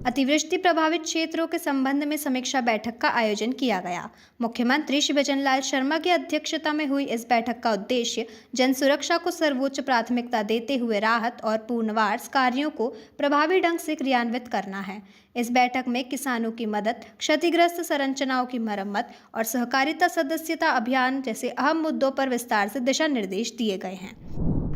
अतिवृष्टि प्रभावित क्षेत्रों के संबंध में समीक्षा बैठक का आयोजन किया गया। मुख्यमंत्री श्री भजनलाल शर्मा की अध्यक्षता में हुई इस बैठक का उद्देश्य जन सुरक्षा को सर्वोच्च प्राथमिकता देते हुए राहत और पुनर्वास कार्यों को प्रभावी ढंग से क्रियान्वित करना है। इस बैठक में किसानों की मदद, क्षतिग्रस्त संरचनाओं की मरम्मत और सहकारिता सदस्यता अभियान जैसे अहम मुद्दों पर विस्तार से दिशा निर्देश दिए गए हैं।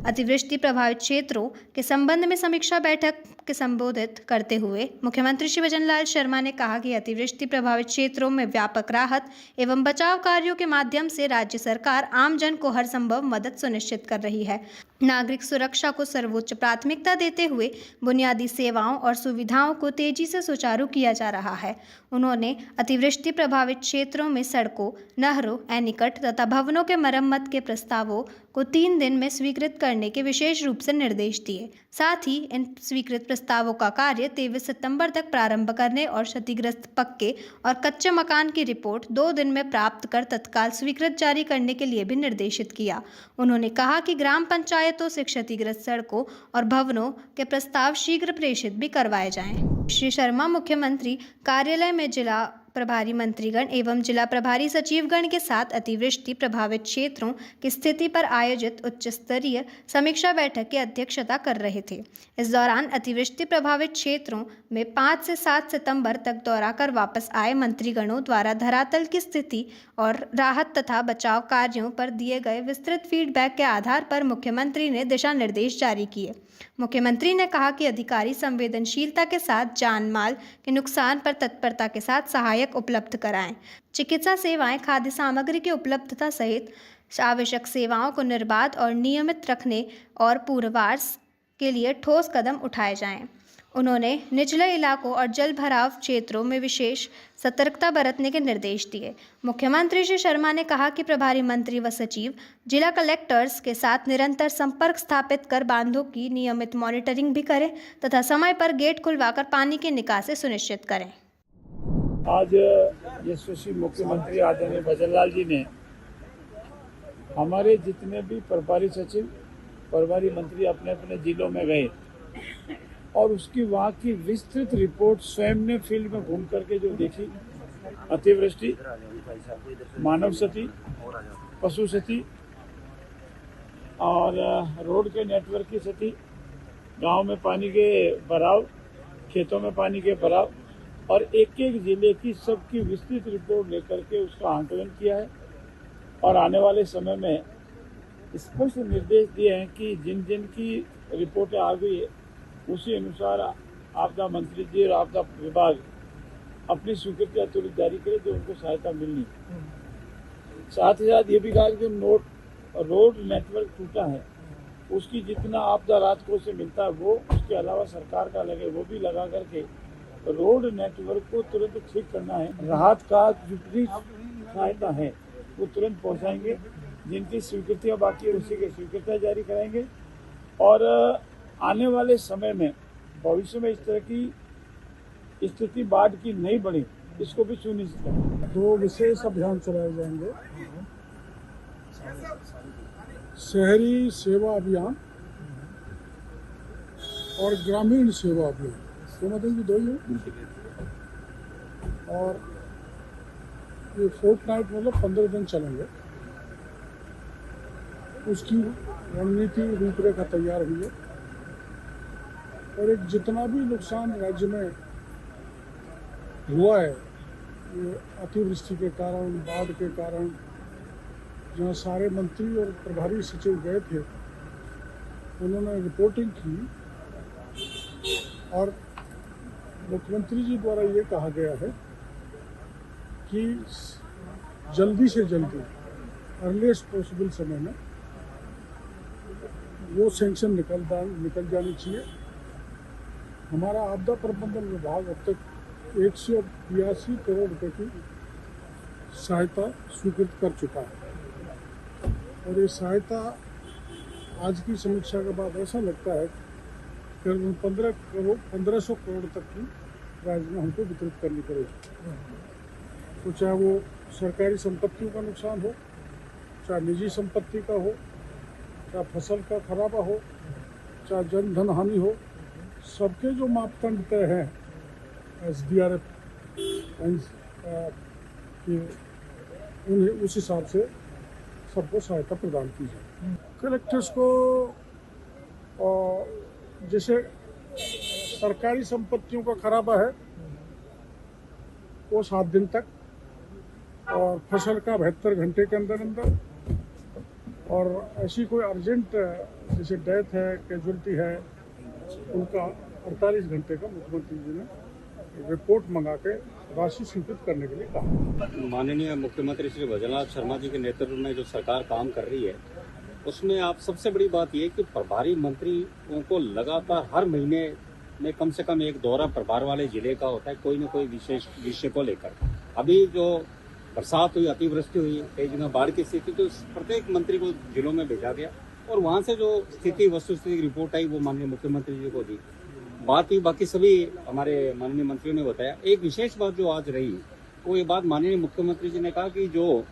अतिवृष्टि प्रभावित क्षेत्रों के संबंध में समीक्षा बैठक के संबोधित करते हुए मुख्यमंत्री श्री भजनलाल शर्मा ने कहा कि अतिवृष्टि प्रभावित क्षेत्रों में व्यापक राहत एवं बचाव कार्यों के माध्यम से राज्य सरकार आम जन को हर संभव मदद सुनिश्चित कर रही है। नागरिक सुरक्षा को सर्वोच्च प्राथमिकता देते हुए बुनियादी सेवाओं और सुविधाओं को तेजी से सुचारू किया जा रहा है। उन्होंने अतिवृष्टि प्रभावित क्षेत्रों में सड़कों, नहरों, एनीकट तथा भवनों के मरम्मत के प्रस्तावों को 3 दिन में स्वीकृत करने के विशेष रूप से निर्देश दिए। साथ ही इन स्वीकृत प्रस्तावों का कार्य 23 सितंबर तक प्रारंभ करने और क्षतिग्रस्त पक्के और कच्चे मकान की रिपोर्ट 2 दिन में प्राप्त कर तत्काल स्वीकृत जारी करने के लिए भी निर्देशित किया। उन्होंने कहा कि ग्राम पंचायतों से क्षतिग्रस्त सड़कों और भवनों के प्रस्ताव शीघ्र प्रेषित भी करवाए जाएं। श्री शर्मा मुख्यमंत्री कार्यालय में जिला प्रभारी मंत्रीगण एवं जिला प्रभारी सचिवगण के साथ अतिवृष्टि प्रभावित क्षेत्रों की स्थिति पर आयोजित उच्च स्तरीय समीक्षा बैठक की अध्यक्षता कर रहे थे। इस दौरान अतिवृष्टि प्रभावित क्षेत्रों में 5 से 7 सितंबर तक दौरा कर वापस आए मंत्रीगणों द्वारा धरातल की स्थिति और राहत तथा बचाव कार्यों पर दिए गए विस्तृत फीडबैक के आधार पर मुख्यमंत्री ने दिशा निर्देश जारी किए। मुख्यमंत्री ने कहा कि अधिकारी संवेदनशीलता के साथ जान माल के नुकसान पर तत्परता के साथ सहायक उपलब्ध कराएं। चिकित्सा सेवाएं, खाद्य सामग्री की उपलब्धता सहित आवश्यक सेवाओं को निर्बाध और नियमित रखने और पुनर्वास के लिए ठोस कदम उठाए जाएं। उन्होंने निचले इलाकों और जल भराव क्षेत्रों में विशेष सतर्कता बरतने के निर्देश दिए। मुख्यमंत्री श्री शर्मा ने कहा कि प्रभारी मंत्री व सचिव जिला कलेक्टर्स के साथ निरंतर संपर्क स्थापित कर बांधों की नियमित मॉनिटरिंग भी करें तथा समय पर गेट खुलवाकर पानी की निकासी सुनिश्चित करें। आज यशस्वी मुख्यमंत्री आदरणीय भजनलाल जी ने हमारे जितने भी प्रभारी सचिव, प्रभारी मंत्री अपने अपने जिलों में गए और उसकी वहाँ की विस्तृत रिपोर्ट स्वयं ने फील्ड में घूम करके जो देखी, अतिवृष्टि, मानव क्षति, पशु क्षति और रोड के नेटवर्क की क्षति, गांव में पानी के भराव, खेतों में पानी के भराव और एक एक जिले की सबकी विस्तृत रिपोर्ट लेकर के उसका आंकलन किया है और आने वाले समय में स्पष्ट निर्देश दिए हैं कि जिन जिन की रिपोर्टें आ गई है उसी अनुसार आपदा मंत्री जी और आपदा विभाग अपनी स्वीकृति तुरंत जारी करे जो उनको सहायता मिलनी। साथ ही साथ ये भी कहा कि जो रोड नेटवर्क टूटा है उसकी जितना आपदा राहत कोष से मिलता है वो, उसके अलावा सरकार का लगे वो भी लगा करके रोड नेटवर्क को तुरंत ठीक करना है। राहत का जितनी सहायता है वो तुरंत पहुंचाएंगे। जिनकी स्वीकृतियाँ बाकी है उसी की स्वीकृतियाँ जारी कराएंगे और आने वाले समय में भविष्य में इस तरह की स्थिति बाढ़ की नहीं बढ़े इसको भी सुनिश्चित करें। 2 विशेष अभियान चलाए जाएंगे। शहरी सेवा अभियान और ग्रामीण सेवा अभियान, दोनों दिन भी 2 ही हैं और ये फोर्टनाइट मतलब 15 दिन चलेंगे। उसकी रणनीति रूपरेखा तैयार हुई है और एक जितना भी नुकसान राज्य में हुआ है ये अतिवृष्टि के कारण, बाढ़ के कारण, जहाँ सारे मंत्री और प्रभारी सचिव गए थे उन्होंने रिपोर्टिंग की और मुख्यमंत्री जी द्वारा ये कहा गया है कि जल्दी से जल्दी अर्लीस्ट पॉसिबल समय में वो सैंक्शन निकल जानी चाहिए। हमारा आपदा प्रबंधन विभाग अब तक 182 करोड़ रुपए की सहायता स्वीकृत कर चुका है और ये सहायता आज की समीक्षा के बाद ऐसा लगता है कि 1500 करोड़ तक की राज्य में हमको वितरित करनी पड़ेगी। तो चाहे वो सरकारी संपत्तियों का नुकसान हो, चाहे निजी संपत्ति का हो, चाहे फसल का खराबा हो, चाहे जन धन हानि हो, सबके जो मापदंड तय हैं SDRF के उन्हें उस हिसाब से सबको सहायता प्रदान की जाए। कलेक्टर्स को जैसे सरकारी संपत्तियों का खराबा है वो 7 दिन तक, और फसल का 72 घंटे के अंदर अंदर, और ऐसी कोई अर्जेंट जैसे डेथ है, कैजुअलिटी है, उनका 48 घंटे का मुख्यमंत्री जी ने रिपोर्ट मंगा के राशि स्वीकृत करने के लिए कहा। माननीय मुख्यमंत्री श्री भजनलाल शर्मा जी के नेतृत्व में जो सरकार काम कर रही है, उसमें आप सबसे बड़ी बात यह कि प्रभारी मंत्रियों को लगातार हर महीने में कम से कम एक दौरा प्रभार वाले जिले का होता है, कोई न कोई विशेष विषय को लेकर। अभी जो बरसात हुई, अतिवृष्टि हुई, कई जगह बाढ़ की स्थिति, तो प्रत्येक मंत्री को जिलों में भेजा गया और वहां से जो स्थिति वस्तुस्थिति की रिपोर्ट आई वो माननीय मुख्यमंत्री जी को दी। बात ही बाकी सभी हमारे माननीय मंत्रियों ने बताया। एक विशेष बात जो आज रही वो ये बात माननीय मुख्यमंत्री जी ने कहा कि जो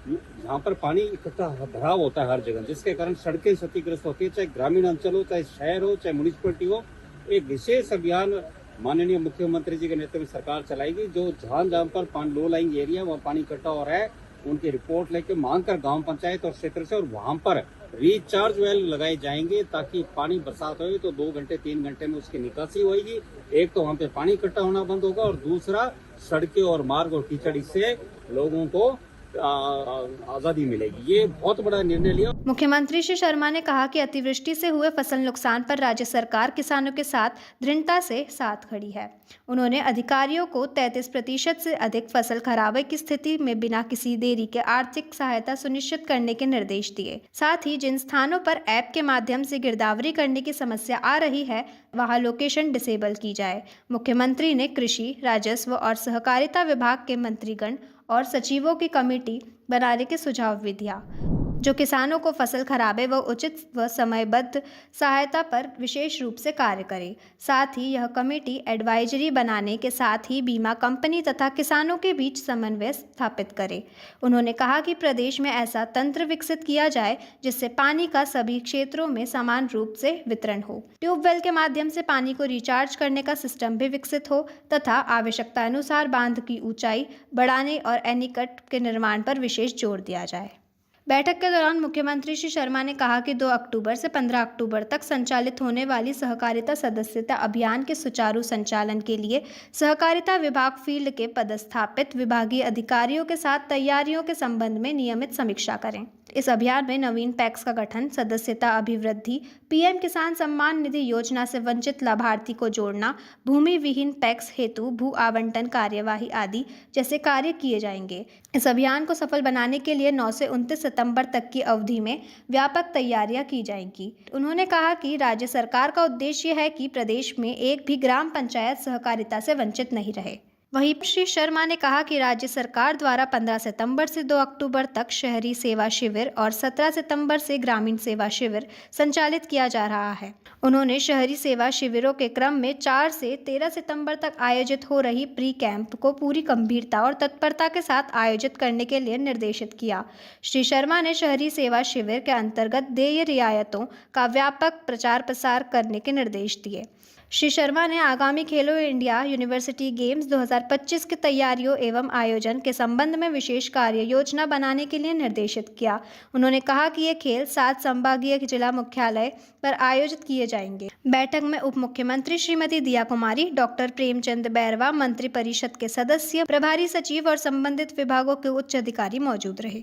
जहाँ पर पानी इकट्ठा भराव होता है हर जगह, जिसके कारण सड़कें क्षतिग्रस्त होती है, चाहे ग्रामीण अंचल हो, चाहे शहर हो, चाहे म्यूनिसिपलिटी हो, एक विशेष अभियान माननीय मुख्यमंत्री जी के नेतृत्व में सरकार चलाएगी। जो जहाँ पर लो लाइंग एरिया वहाँ पानी इकट्ठा हो रहा है, उनकी रिपोर्ट लेके मांग कर गांव पंचायत और क्षेत्र से, और वहां पर रिचार्ज वेल लगाए जाएंगे ताकि पानी बरसात हो तो 2 घंटे 3 घंटे में उसकी निकासी होगी। एक तो वहां पे पानी इकट्ठा होना बंद होगा और दूसरा सड़कें और मार्ग और कीचड़ से लोगों को आजादी मिलेगी। ये बहुत बड़ा निर्णय लिया। मुख्यमंत्री श्री शर्मा ने कहा कि अतिवृष्टि से हुए फसल नुकसान पर राज्य सरकार किसानों के साथ दृढ़ता से साथ खड़ी है। उन्होंने अधिकारियों को 33% से अधिक फसल खराबे की स्थिति में बिना किसी देरी के आर्थिक सहायता सुनिश्चित करने के निर्देश दिए। साथ ही जिन स्थानों पर ऐप के माध्यम से गिरदावरी करने की समस्या आ रही है वहां लोकेशन डिसेबल की जाए। मुख्यमंत्री ने कृषि, राजस्व और सहकारिता विभाग के मंत्रीगण और सचिवों की कमेटी बनाने के सुझाव भी दिया, जो किसानों को फसल खराबे व उचित व समयबद्ध सहायता पर विशेष रूप से कार्य करे। साथ ही यह कमेटी एडवाइजरी बनाने के साथ ही बीमा कंपनी तथा किसानों के बीच समन्वय स्थापित करे। उन्होंने कहा कि प्रदेश में ऐसा तंत्र विकसित किया जाए जिससे पानी का सभी क्षेत्रों में समान रूप से वितरण हो। ट्यूबवेल के माध्यम से पानी को रिचार्ज करने का सिस्टम भी विकसित हो तथा आवश्यकता अनुसार बांध की ऊंचाई बढ़ाने और एनीकट के निर्माण पर विशेष जोर दिया जाए। बैठक के दौरान मुख्यमंत्री श्री शर्मा ने कहा कि 2 अक्टूबर से 15 अक्टूबर तक संचालित होने वाली सहकारिता सदस्यता अभियान के सुचारू संचालन के लिए सहकारिता विभाग फील्ड के पदस्थापित विभागीय अधिकारियों के साथ तैयारियों के संबंध में नियमित समीक्षा करें। इस अभियान में नवीन पैक्स का गठन, सदस्यता अभिवृद्धि, पीएम किसान सम्मान निधि योजना से वंचित लाभार्थी को जोड़ना, भूमि विहीन पैक्स हेतु भू आवंटन कार्यवाही आदि जैसे कार्य किए जाएंगे। इस अभियान को सफल बनाने के लिए 9 से 29 सितंबर तक की अवधि में व्यापक तैयारियां की जाएंगी। उन्होंने कहा कि राज्य सरकार का उद्देश्य है कि प्रदेश में एक भी ग्राम पंचायत सहकारिता से वंचित नहीं रहे। वहीं श्री शर्मा ने कहा कि राज्य सरकार द्वारा 15 सितंबर से 2 अक्टूबर तक शहरी सेवा शिविर और 17 सितंबर से ग्रामीण सेवा शिविर संचालित किया जा रहा है। उन्होंने शहरी सेवा शिविरों के क्रम में 4 से 13 सितंबर तक आयोजित हो रही प्री कैंप को पूरी गंभीरता और तत्परता के साथ आयोजित करने के लिए निर्देशित किया। श्री शर्मा ने शहरी सेवा शिविर के अंतर्गत देय रियायतों का व्यापक प्रचार प्रसार करने के निर्देश दिए। श्री शर्मा ने आगामी खेलो इंडिया यूनिवर्सिटी गेम्स 2025 की तैयारियों एवं आयोजन के संबंध में विशेष कार्य योजना बनाने के लिए निर्देशित किया। उन्होंने कहा कि ये खेल 7 संभागीय जिला मुख्यालय पर आयोजित किए जाएंगे। बैठक में उप मुख्यमंत्री श्रीमती दिया कुमारी, डॉक्टर प्रेमचंद बैरवा, मंत्री परिषद के सदस्य, प्रभारी सचिव और संबंधित विभागों के उच्च अधिकारी मौजूद रहे।